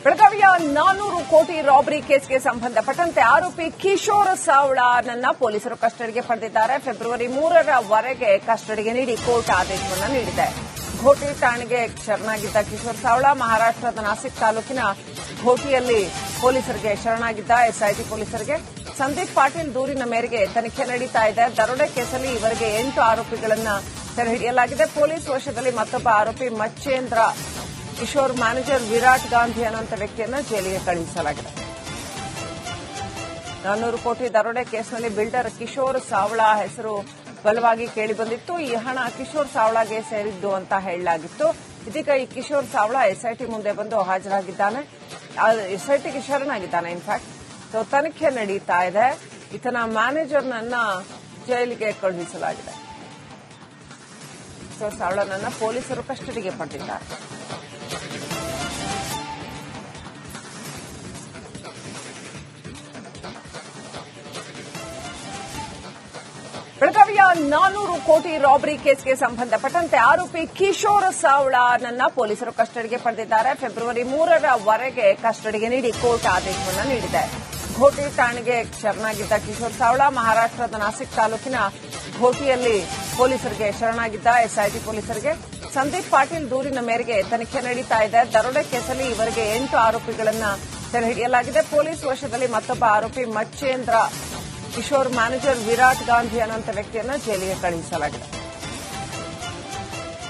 ಬೆಳಗಾವಿಯ 400 ಕೋಟಿ ರಾಬರಿ ಕೇಸ್ಗೆ ಸಂಬಂಧಪಟ್ಟಂತೆ ಆರೋಪಿ ಕಿಶೋರ್ ಸಾವಳನನ್ನ ಪೊಲೀಸರು ಕಸ್ಟಡಿಗೆ ಪಡೆದಿದ್ದಾರೆ. ಫೆಬ್ರವರಿ 3ರವರೆಗೆ ಕಸ್ಟಡಿಗೆ ನೀಡಿ ಕೋರ್ಟ್ ಆದೇಶವನ್ನು ನೀಡಿದೆ. ಘೋಟಿ ಠಾಣೆಗೆ ಶರಣಾಗಿದ್ದ ಕಿಶೋರ್ ಸಾವಳ ಮಹಾರಾಷ್ಟ್ರದ ನಾಸಿಕ್ ತಾಲೂಕಿನ ಘೋಟಿಯಲ್ಲಿ ಪೊಲೀಸರಿಗೆ ಶರಣಾಗಿದ್ದ ಎಸ್ಐಟಿ ಪೊಲೀಸರಿಗೆ ಸಂದೀಪ್ ಪಾಟೀಲ್ ದೂರಿನ ಮೇರೆಗೆ ತನಿಖೆ ನಡೀತಾ ಇದೆ. ದರೋಡೆ ಕೇಸಲ್ಲಿ ಇವರಿಗೆ 8 ಆರೋಪಿಗಳನ್ನ ಸೆರೆ ಹಿಡಿಯಲಾಗಿದೆ. ಪೊಲೀಸ್ ವಶದಲ್ಲಿ ಮತ್ತೊಬ್ಬ ಆರೋಪಿ ಮಚ್ಚೇಂದ್ರ ಕಿಶೋರ್ ಮ್ಯಾನೇಜರ್ ವಿರಾಟ್ ಗಾಂಧಿ ಅನ್ನುವಂಥ ವ್ಯಕ್ತಿಯನ್ನು ಜೈಲಿಗೆ ಕಳುಹಿಸಲಾಗಿದೆ. 400 ಕೋಟಿ ದರೋಡೆ ಕೇಸ್ನಲ್ಲಿ ಬಿಲ್ಡರ್ ಕಿಶೋರ್ ಸಾವಳ ಹೆಸರು ಬಲವಾಗಿ ಕೇಳಿಬಂದಿತ್ತು. ಈ ಹಣ ಕಿಶೋರ್ ಸಾವಳಗೆ ಸೇರಿದ್ದು ಅಂತ ಹೇಳಲಾಗಿತ್ತು. ಇದೀಗ ಈ ಕಿಶೋರ್ ಸಾವಳ ಎಸ್ಐಟಿ ಮುಂದೆ ಬಂದು ಹಾಜರಾಗಿದ್ದಾನೆ. ಎಸ್ಐಟಿಗೆ ಶರಣಾಗಿದ್ದಾನೆ. ಇನ್ಫ್ಯಾಕ್ಟ್ ತನಿಖೆ ನಡೀತಾ ಇದೆ. ಈತನ ಮ್ಯಾನೇಜರ್ನನ್ನ ಜೈಲಿಗೆ ಕಳುಹಿಸಲಾಗಿದೆ. ಕಿಶೋರ್ ಸಾವಳನನ್ನ ಪೊಲೀಸರು ಕಸ್ಟಡಿಗೆ ಪಡೆದಿದ್ದಾರೆ. ಬೆಳಗಾವಿಯ 400 ಕೋಟಿ ರಾಬರಿ ಕೇಸ್ಗೆ ಸಂಬಂಧಪಟ್ಟಂತೆ ಆರೋಪಿ ಕಿಶೋರ್ ಸಾವಳನನ್ನ ಪೊಲೀಸರು ಕಸ್ಟಡಿಗೆ ಪಡೆದಿದ್ದಾರೆ. ಫೆಬ್ರವರಿ 3ರವರೆಗೆ ಕಸ್ಟಡಿಗೆ ನೀಡಿ ಕೋರ್ಟ್ ಆದೇಶವನ್ನು ನೀಡಿದೆ. ಘೋಟಿ ಠಾಣೆಗೆ ಶರಣಾಗಿದ್ದ ಕಿಶೋರ್ ಸಾವಳ ಮಹಾರಾಷ್ಟ್ರದ ನಾಸಿಕ್ ತಾಲೂಕಿನ ಘೋಟಿಯಲ್ಲಿ ಪೊಲೀಸರಿಗೆ ಶರಣಾಗಿದ್ದ ಎಸ್ಐಟಿ ಪೊಲೀಸರಿಗೆ ಸಂದೀಪ್ ಪಾಟೀಲ್ ದೂರಿನ ಮೇರೆಗೆ ತನಿಖೆ ನಡೀತಾ ಇದೆ. ದರೋಡೆ ಕೇಸಲ್ಲಿ ಇವರಿಗೆ 8 ಆರೋಪಿಗಳನ್ನ ಸೆರೆ ಹಿಡಿಯಲಾಗಿದೆ. ಪೊಲೀಸ್ ವಶದಲ್ಲಿ ಮತ್ತೊಬ್ಬ ಆರೋಪಿ ಮಚ್ಚೇಂದ್ರ ಕಿಶೋರ್ ಮ್ಯಾನೇಜರ್ ವಿರಾಟ್ ಗಾಂಧಿ ಅನ್ನುವಂಥ ವ್ಯಕ್ತಿಯನ್ನು ಜೈಲಿಗೆ ಕಳುಹಿಸಲಾಗಿದೆ.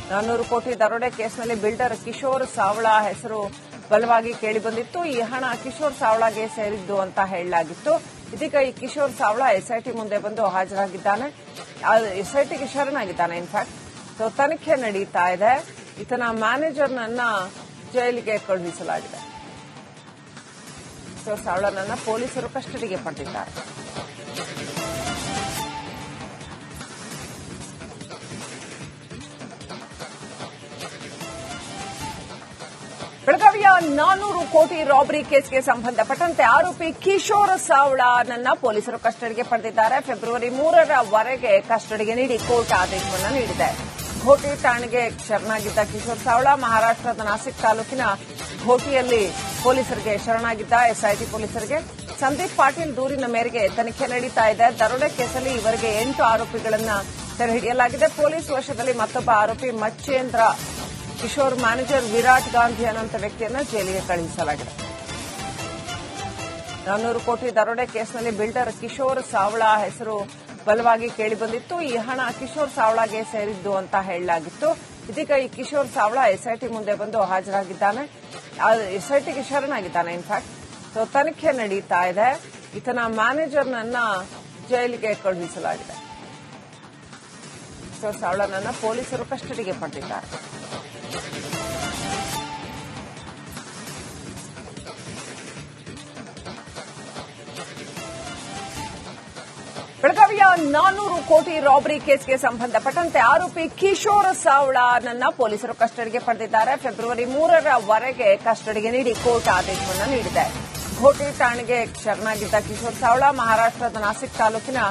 400 ಕೋಟಿ ದರೋಡೆ ಕೇಸ್ನಲ್ಲಿ ಬಿಲ್ಡರ್ ಕಿಶೋರ್ ಸಾವಳ ಹೆಸರು ಬಲವಾಗಿ ಕೇಳಿಬಂದಿತ್ತು. ಈ ಹಣ ಕಿಶೋರ್ ಸಾವಳಗೆ ಸೇರಿದ್ದು ಅಂತ ಹೇಳಲಾಗಿತ್ತು. ಇದೀಗ ಈ ಕಿಶೋರ್ ಸಾವಳ ಎಸ್ಐಟಿ ಮುಂದೆ ಬಂದು ಹಾಜರಾಗಿದ್ದಾನೆ. ಎಸ್ಐಟಿಗೆ ಶರಣಾಗಿದ್ದಾನೆ. ಇನ್ಫ್ಯಾಕ್ಟ್ ತನಿಖೆ ನಡೀತಾ ಇದೆ. ಈತನ ಮ್ಯಾನೇಜರ್ನನ್ನ ಜೈಲಿಗೆ ಕಳುಹಿಸಲಾಗಿದೆ. ಕಿಶೋರ್ ಸಾವಳನನ್ನ ಪೊಲೀಸರು ಕಸ್ಟಡಿಗೆ ಪಡೆದಿದ್ದಾರೆ. ಬೆಳಗಾವಿಯ 400 ಕೋಟಿ ರಾಬರಿ ಕೇಸ್ಗೆ ಸಂಬಂಧಪಟ್ಟಂತೆ ಆರೋಪಿ ಕಿಶೋರ್ ಸಾವಳನನ್ನ ಪೊಲೀಸರು ಕಸ್ಟಡಿಗೆ ಪಡೆದಿದ್ದಾರೆ. ಫೆಬ್ರವರಿ 3ರವರೆಗೆ ಕಸ್ಟಡಿಗೆ ನೀಡಿ ಕೋರ್ಟ್ ಆದೇಶವನ್ನು ನೀಡಿದೆ. ಘೋಟಿ ಠಾಣೆಗೆ ಶರಣಾಗಿದ್ದ ಕಿಶೋರ್ ಸಾವಳ ಮಹಾರಾಷ್ಟ್ರದ ನಾಸಿಕ್ ತಾಲೂಕಿನ ಘೋಟಿಯಲ್ಲಿ ಪೊಲೀಸರಿಗೆ ಶರಣಾಗಿದ್ದ ಎಸ್ಐಟಿ ಪೊಲೀಸರಿಗೆ ಸಂದೀಪ್ ಪಾಟೀಲ್ ದೂರಿನ ಮೇರೆಗೆ ತನಿಖೆ ನಡೀತಾ ಇದೆ. ದರೋಡೆ ಕೇಸಲ್ಲಿ ಇವರಿಗೆ 8 ಆರೋಪಿಗಳನ್ನ ಸೆರೆ ಹಿಡಿಯಲಾಗಿದೆ. ಪೊಲೀಸ್ ವಶದಲ್ಲಿ ಮತ್ತೊಬ್ಬ ಆರೋಪಿ ಮಚ್ಚೇಂದ್ರ ಕಿಶೋರ್ ಮ್ಯಾನೇಜರ್ ವಿರಾಟ್ ಗಾಂಧಿ ಅನ್ನುವಂಥ ವ್ಯಕ್ತಿಯನ್ನು ಜೈಲಿಗೆ ಕಳುಹಿಸಲಾಗಿದೆ. 400 ಕೋಟಿ ದರೋಡೆ ಕೇಸ್ನಲ್ಲಿ ಬಿಲ್ಡರ್ ಕಿಶೋರ್ ಸಾವಳ ಹೆಸರು ಬಲವಾಗಿ ಕೇಳಿಬಂದಿತ್ತು. ಈ ಹಣ ಕಿಶೋರ್ ಸಾವಳಗೆ ಸೇರಿದ್ದು ಅಂತ ಹೇಳಲಾಗಿತ್ತು. ಇದೀಗ ಈ ಕಿಶೋರ್ ಸಾವಳ ಎಸ್ಐಟಿ ಮುಂದೆ ಬಂದು ಹಾಜರಾಗಿದ್ದಾನೆ. ಎಸ್ಐಟಿಗೆ ಶರಣಾಗಿದ್ದಾನೆ. ಇನ್ಫ್ಯಾಕ್ಟ್ ತನಿಖೆ ನಡೀತಾ ಇದೆ. ಈತನ ಮ್ಯಾನೇಜರ್ನನ್ನ ಜೈಲಿಗೆ ಕಳುಹಿಸಲಾಗಿದೆ. ಕಿಶೋರ್ ಸಾವಳನನ್ನ ಪೊಲೀಸರು ಕಸ್ಟಡಿಗೆ ಪಡೆದಿದ್ದಾರೆ. ಬೆಳಗಾವಿಯ 400 ಕೋಟಿ ರಾಬರಿ ಕೇಸ್ಗೆ ಸಂಬಂಧಪಟ್ಟಂತೆ ಆರೋಪಿ ಕಿಶೋರ್ ಸಾವಳನನ್ನ ಪೊಲೀಸರು ಕಸ್ಟಡಿಗೆ ಪಡೆದಿದ್ದಾರೆ. ಫೆಬ್ರವರಿ 3ರವರೆಗೆ ಕಸ್ಟಡಿಗೆ ನೀಡಿ ಕೋರ್ಟ್ ಆದೇಶವನ್ನು ನೀಡಿದೆ. ಘೋಟಿ ಠಾಣೆಗೆ ಶರಣಾಗಿದ್ದ ಕಿಶೋರ್ ಸಾವಳ ಮಹಾರಾಷ್ಟ್ರದ ನಾಸಿಕ್ ತಾಲೂಕಿನ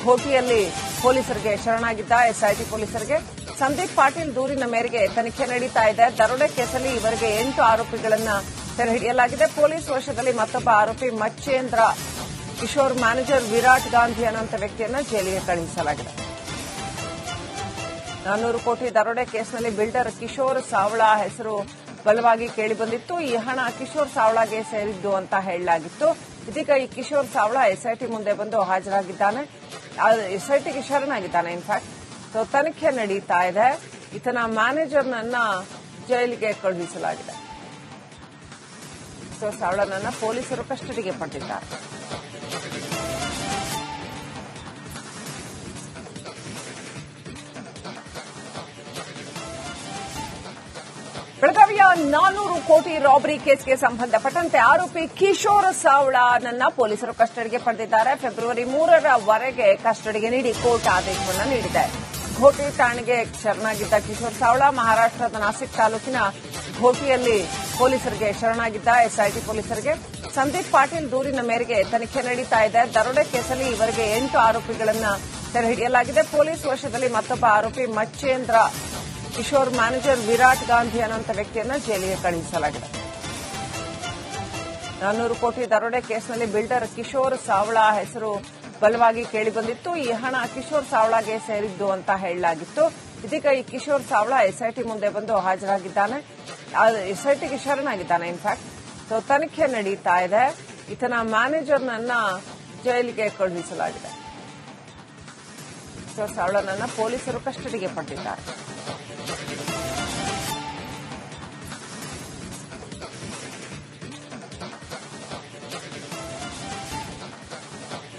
ಘೋಟಿಯಲ್ಲಿ ಪೊಲೀಸರಿಗೆ ಶರಣಾಗಿದ್ದ ಎಸ್ಐಟಿ ಪೊಲೀಸರಿಗೆ ಸಂದೀಪ್ ಪಾಟೀಲ್ ದೂರಿನ ಮೇರೆಗೆ ತನಿಖೆ ನಡೀತಾ ಇದೆ. ದರೋಡೆ ಕೇಸಲ್ಲಿ ಇವರಿಗೆ 8 ಆರೋಪಿಗಳನ್ನ ಸೆರೆ ಹಿಡಿಯಲಾಗಿದೆ. ಪೊಲೀಸ್ ವಶದಲ್ಲಿ ಮತ್ತೊಬ್ಬ ಆರೋಪಿ ಮಚ್ಚೇಂದ್ರ ಕಿಶೋರ್ ಮ್ಯಾನೇಜರ್ ವಿರಾಟ್ ಗಾಂಧಿ ಅನ್ನುವಂಥ ವ್ಯಕ್ತಿಯನ್ನು ಜೈಲಿಗೆ ಕಳುಹಿಸಲಾಗಿದೆ. 400 ಕೋಟಿ ದರೋಡೆ ಕೇಸ್ನಲ್ಲಿ ಬಿಲ್ಡರ್ ಕಿಶೋರ್ ಸಾವಳ ಹೆಸರು ಬಲವಾಗಿ ಕೇಳಿಬಂದಿತ್ತು. ಈ ಹಣ ಕಿಶೋರ್ ಸಾವಳಗೆ ಸೇರಿದ್ದು ಅಂತ ಹೇಳಲಾಗಿತ್ತು. ಇದೀಗ ಈ ಕಿಶೋರ್ ಸಾವಳ ಎಸ್ಐಟಿ ಮುಂದೆ ಬಂದು ಹಾಜರಾಗಿದ್ದಾನೆ. ಎಸ್ಐಟಿಗೆ ಶರಣಾಗಿದ್ದಾನೆ. ಇನ್ಫ್ಯಾಕ್ಟ್ ತನಿಖೆ ನಡೀತಾ ಇದೆ. ಈತನ ಮ್ಯಾನೇಜರ್ನನ್ನ ಜೈಲಿಗೆ ಕಳುಹಿಸಲಾಗಿದೆ. ಕಿಶೋರ್ ಸಾವಳನನ್ನ ಪೊಲೀಸರು ಕಸ್ಟಡಿಗೆ ಪಡೆದಿದ್ದಾರೆ. ಬೆಳಗಾವಿಯ 400 ಕೋಟಿ ರಾಬರಿ ಕೇಸ್ಗೆ ಸಂಬಂಧಪಟ್ಟಂತೆ ಆರೋಪಿ ಕಿಶೋರ್ ಸಾವಳನನ್ನ ಪೊಲೀಸರು ಕಸ್ಟಡಿಗೆ ಪಡೆದಿದ್ದಾರೆ. ಫೆಬ್ರವರಿ 3ರವರೆಗೆ ಕಸ್ಟಡಿಗೆ ನೀಡಿ ಕೋರ್ಟ್ ಆದೇಶವನ್ನು ನೀಡಿದೆ. ಘೋಟಿ ಠಾಣೆಗೆ ಶರಣಾಗಿದ್ದ ಕಿಶೋರ್ ಸಾವಳ ಮಹಾರಾಷ್ಟ್ರದ ನಾಸಿಕ್ ತಾಲೂಕಿನ ಘೋಟಿಯಲ್ಲಿ ಪೊಲೀಸರಿಗೆ ಶರಣಾಗಿದ್ದ ಎಸ್ಐಟಿ ಪೊಲೀಸರಿಗೆ ಸಂದೀಪ್ ಪಾಟೀಲ್ ದೂರಿನ ಮೇರೆಗೆ ತನಿಖೆ ನಡೀತಾ ಇದೆ. ದರೋಡೆ ಕೇಸಲ್ಲಿ ಇವರಿಗೆ 8 ಆರೋಪಿಗಳನ್ನ ಸೆರೆ ಹಿಡಿಯಲಾಗಿದೆ. ಪೊಲೀಸ್ ವಶದಲ್ಲಿ ಮತ್ತೊಬ್ಬ ಆರೋಪಿ ಮಚ್ಚೇಂದ್ರ ಕಿಶೋರ್ ಮ್ಯಾನೇಜರ್ ವಿರಾಟ್ ಗಾಂಧಿ ಅನ್ನುವಂಥ ವ್ಯಕ್ತಿಯನ್ನು ಜೈಲಿಗೆ ಕಳುಹಿಸಲಾಗಿದೆ. 400 ಕೋಟಿ ದರೋಡೆ ಕೇಸ್ನಲ್ಲಿ ಬಿಲ್ಡರ್ ಕಿಶೋರ್ ಸಾವಳಾ ಹೆಸರು ಬಲವಾಗಿ ಕೇಳಿಬಂದಿತ್ತು. ಈ ಹಣ ಕಿಶೋರ್ ಸಾವಳಾಗೆ ಸೇರಿದ್ದು ಅಂತ ಹೇಳಲಾಗಿತ್ತು. ಇದೀಗ ಈ ಕಿಶೋರ್ ಸಾವಳಾ ಎಸ್ಐಟಿ ಮುಂದೆ ಬಂದು ಹಾಜರಾಗಿದ್ದಾನೆ. ಎಸ್ಐಟಿಗೆ ಶರಣಾಗಿದ್ದಾನೆ. ಇನ್ಫ್ಯಾಕ್ಟ್ ತನಿಖೆ ನಡೀತಾ ಇದೆ. ಈತನ ಮ್ಯಾನೇಜರ್ನನ್ನ ಜೈಲಿಗೆ ಕಳುಹಿಸಲಾಗಿದೆ. ಕಿಶೋರ್ ಸಾವಳಾನನ್ನ ಪೊಲೀಸರು ಕಸ್ಟಡಿಗೆ ಪಡೆದಿದ್ದಾರೆ.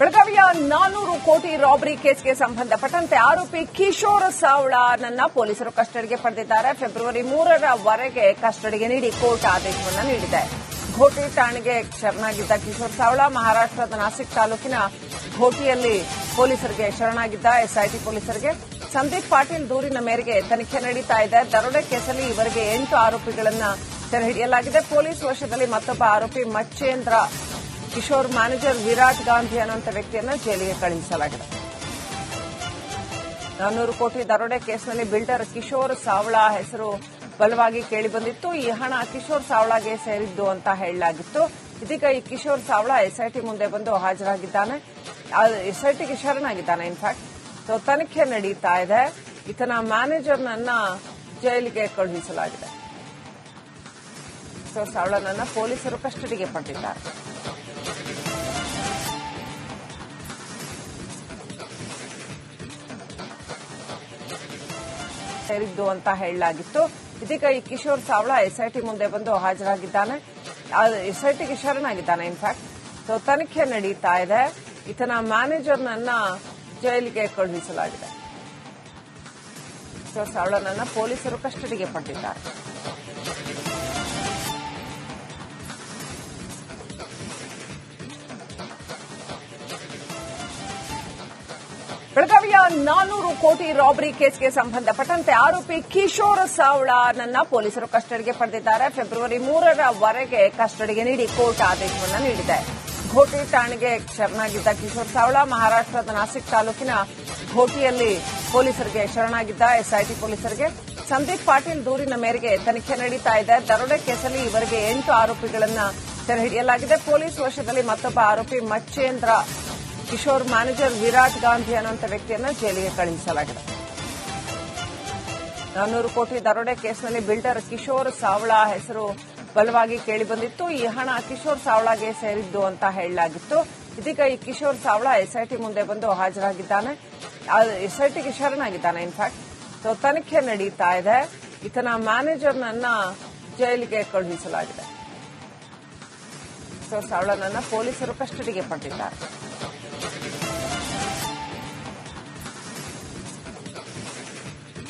ಬೆಳಗಾವಿಯ 400 ಕೋಟಿ ರಾಬರಿ ಕೇಸ್ಗೆ ಸಂಬಂಧಪಟ್ಟಂತೆ ಆರೋಪಿ ಕಿಶೋರ್ ಸಾವಳಾನನ್ನ ಪೊಲೀಸರು ಕಸ್ಟಡಿಗೆ ಪಡೆದಿದ್ದಾರೆ. ಫೆಬ್ರವರಿ 3ರವರೆಗೆ ಕಸ್ಟಡಿಗೆ ನೀಡಿ ಕೋರ್ಟ್ ಆದೇಶವನ್ನು ನೀಡಿದೆ. ಘೋಟಿ ಠಾಣೆಗೆ ಶರಣಾಗಿದ್ದ ಕಿಶೋರ್ ಸಾವಳಾ ಮಹಾರಾಷ್ಟ್ರದ ನಾಸಿಕ್ ತಾಲೂಕಿನ ಘೋಟಿಯಲ್ಲಿ ಪೊಲೀಸರಿಗೆ ಶರಣಾಗಿದ್ದ. ಎಸ್ಐಟಿ ಪೊಲೀಸರಿಗೆ ಸಂದೀಪ್ ಪಾಟೀಲ್ ದೂರಿನ ಮೇರೆಗೆ ತನಿಖೆ ನಡೀತಾ ಇದೆ. ದರೋಡೆ ಕೇಸಲ್ಲಿ ಈವರೆಗೆ 8 ಆರೋಪಿಗಳನ್ನ ಸೆರೆ ಹಿಡಿಯಲಾಗಿದೆ. ಪೊಲೀಸ್ ವಶದಲ್ಲಿ ಮತ್ತೊಬ್ಬ ಆರೋಪಿ ಮಚ್ಚೇಂದ್ರ, ಕಿಶೋರ್ ಮ್ಯಾನೇಜರ್ ವಿರಾಟ್ ಗಾಂಧಿ ಅನ್ನುವಂಥ ವ್ಯಕ್ತಿಯನ್ನು ಜೈಲಿಗೆ ಕಳುಹಿಸಲಾಗಿದೆ. 400 ಕೋಟಿ ದರೋಡೆ ಕೇಸ್ನಲ್ಲಿ ಬಿಲ್ಡರ್ ಕಿಶೋರ್ ಸಾವಳಾ ಹೆಸರು ಬಲವಾಗಿ ಕೇಳಿಬಂದಿತ್ತು. ಈ ಹಣ ಕಿಶೋರ್ ಸಾವಳಾಗೆ ಸೇರಿದ್ದು ಅಂತ ಹೇಳಲಾಗಿತ್ತು. ಇದೀಗ ಈ ಕಿಶೋರ್ ಸಾವಳಾ ಎಸ್ಐಟಿ ಮುಂದೆ ಬಂದು ಹಾಜರಾಗಿದ್ದಾನೆ. ಎಸ್ಐಟಿಗೆ ಶರಣಾಗಿದ್ದಾನೆ. ಇನ್ಫ್ಯಾಕ್ಟ್ ತನಿಖೆ ನಡೀತಾ ಇದೆ. ಈತನ ಮ್ಯಾನೇಜರ್ನನ್ನ ಜೈಲಿಗೆ ಕಳುಹಿಸಲಾಗಿದೆ. ಕಿಶೋರ್ ಸಾವಳಾನನ್ನ ಪೊಲೀಸರು ಕಸ್ಟಡಿಗೆ ಪಡೆದಿದ್ದಾರೆ. ಸೇರಿದ್ದು ಅಂತ ಹೇಳಲಾಗಿತ್ತು. ಇದೀಗ ಈ ಕಿಶೋರ್ ಸಾವಳಾ ಎಸ್ಐಟಿ ಮುಂದೆ ಬಂದು ಹಾಜರಾಗಿದ್ದಾನೆ. ಎಸ್ಐಟಿಗೆ ಶರಣಾಗಿದ್ದಾನೆ. ಇನ್ಫ್ಯಾಕ್ಟ್ ತನಿಖೆ ನಡೀತಾ ಇದೆ. ಈತನ ಮ್ಯಾನೇಜರ್ನನ್ನ ಜೈಲಿಗೆ ಕಳುಹಿಸಲಾಗಿದೆ. ಕಿಶೋರ್ ಸಾವಳಾನನ್ನ ಪೊಲೀಸರು ಕಸ್ಟಡಿಗೆ ಪಡೆದಿದ್ದಾರೆ. ಬೆಳಗಾವಿಯ 400 ಕೋಟಿ ರಾಬರಿ ಕೇಸ್ಗೆ ಸಂಬಂಧಪಟ್ಟಂತೆ ಆರೋಪಿ ಕಿಶೋರ್ ಸಾವಳಾನನ್ನ ಪೊಲೀಸರು ಕಸ್ಟಡಿಗೆ ಪಡೆದಿದ್ದಾರೆ. ಫೆಬ್ರವರಿ 3ರವರೆಗೆ ಕಸ್ಟಡಿಗೆ ನೀಡಿ ಕೋರ್ಟ್ ಆದೇಶವನ್ನು ನೀಡಿದೆ. ಘೋಟಿ ಠಾಣೆಗೆ ಶರಣಾಗಿದ್ದ ಕಿಶೋರ್ ಸಾವಳಾ ಮಹಾರಾಷ್ಟ್ರದ ನಾಸಿಕ್ ತಾಲೂಕಿನ ಘೋಟಿಯಲ್ಲಿ ಪೊಲೀಸರಿಗೆ ಶರಣಾಗಿದ್ದ. ಎಸ್ಐಟಿ ಪೊಲೀಸರಿಗೆ ಸಂದೀಪ್ ಪಾಟೀಲ್ ದೂರಿನ ಮೇರೆಗೆ ತನಿಖೆ ನಡೀತಾ ಇದೆ. ದರೋಡೆ ಕೇಸಲ್ಲಿ ಈವರೆಗೆ 8 ಆರೋಪಿಗಳನ್ನ ಸೆರೆ ಹಿಡಿಯಲಾಗಿದೆ. ಪೊಲೀಸ್ ವಶದಲ್ಲಿ ಮತ್ತೊಬ್ಬ ಆರೋಪಿ ಮಚ್ಚೇಂದ್ರ, ಕಿಶೋರ್ ಮ್ಯಾನೇಜರ್ ವಿರಾಟ್ ಗಾಂಧಿ ಅನ್ನುವಂಥ ವ್ಯಕ್ತಿಯನ್ನು ಜೈಲಿಗೆ ಕಳುಹಿಸಲಾಗಿದೆ. 400 ಕೋಟಿ ದರೋಡೆ ಕೇಸ್ನಲ್ಲಿ ಬಿಲ್ಡರ್ ಕಿಶೋರ್ ಸಾವಳಾ ಹೆಸರು ಬಲವಾಗಿ ಕೇಳಿಬಂದಿತ್ತು. ಈ ಹಣ ಕಿಶೋರ್ ಸಾವಳಾಗೆ ಸೇರಿದ್ದು ಅಂತ ಹೇಳಲಾಗಿತ್ತು. ಇದೀಗ ಈ ಕಿಶೋರ್ ಸಾವಳಾ ಎಸ್ಐಟಿ ಮುಂದೆ ಬಂದು ಹಾಜರಾಗಿದ್ದಾನೆ. ಎಸ್ಐಟಿಗೆ ಶರಣಾಗಿದ್ದಾನೆ. ಇನ್ಫ್ಯಾಕ್ಟ್ ತನಿಖೆ ನಡೀತಾ ಇದೆ. ಈತನ ಮ್ಯಾನೇಜರ್ನನ್ನ ಜೈಲಿಗೆ ಕಳುಹಿಸಲಾಗಿದೆ. ಕಿಶೋರ್ ಸಾವಳಾನನ್ನ ಪೊಲೀಸರು ಕಸ್ಟಡಿಗೆ ಪಡೆದಿದ್ದಾರೆ.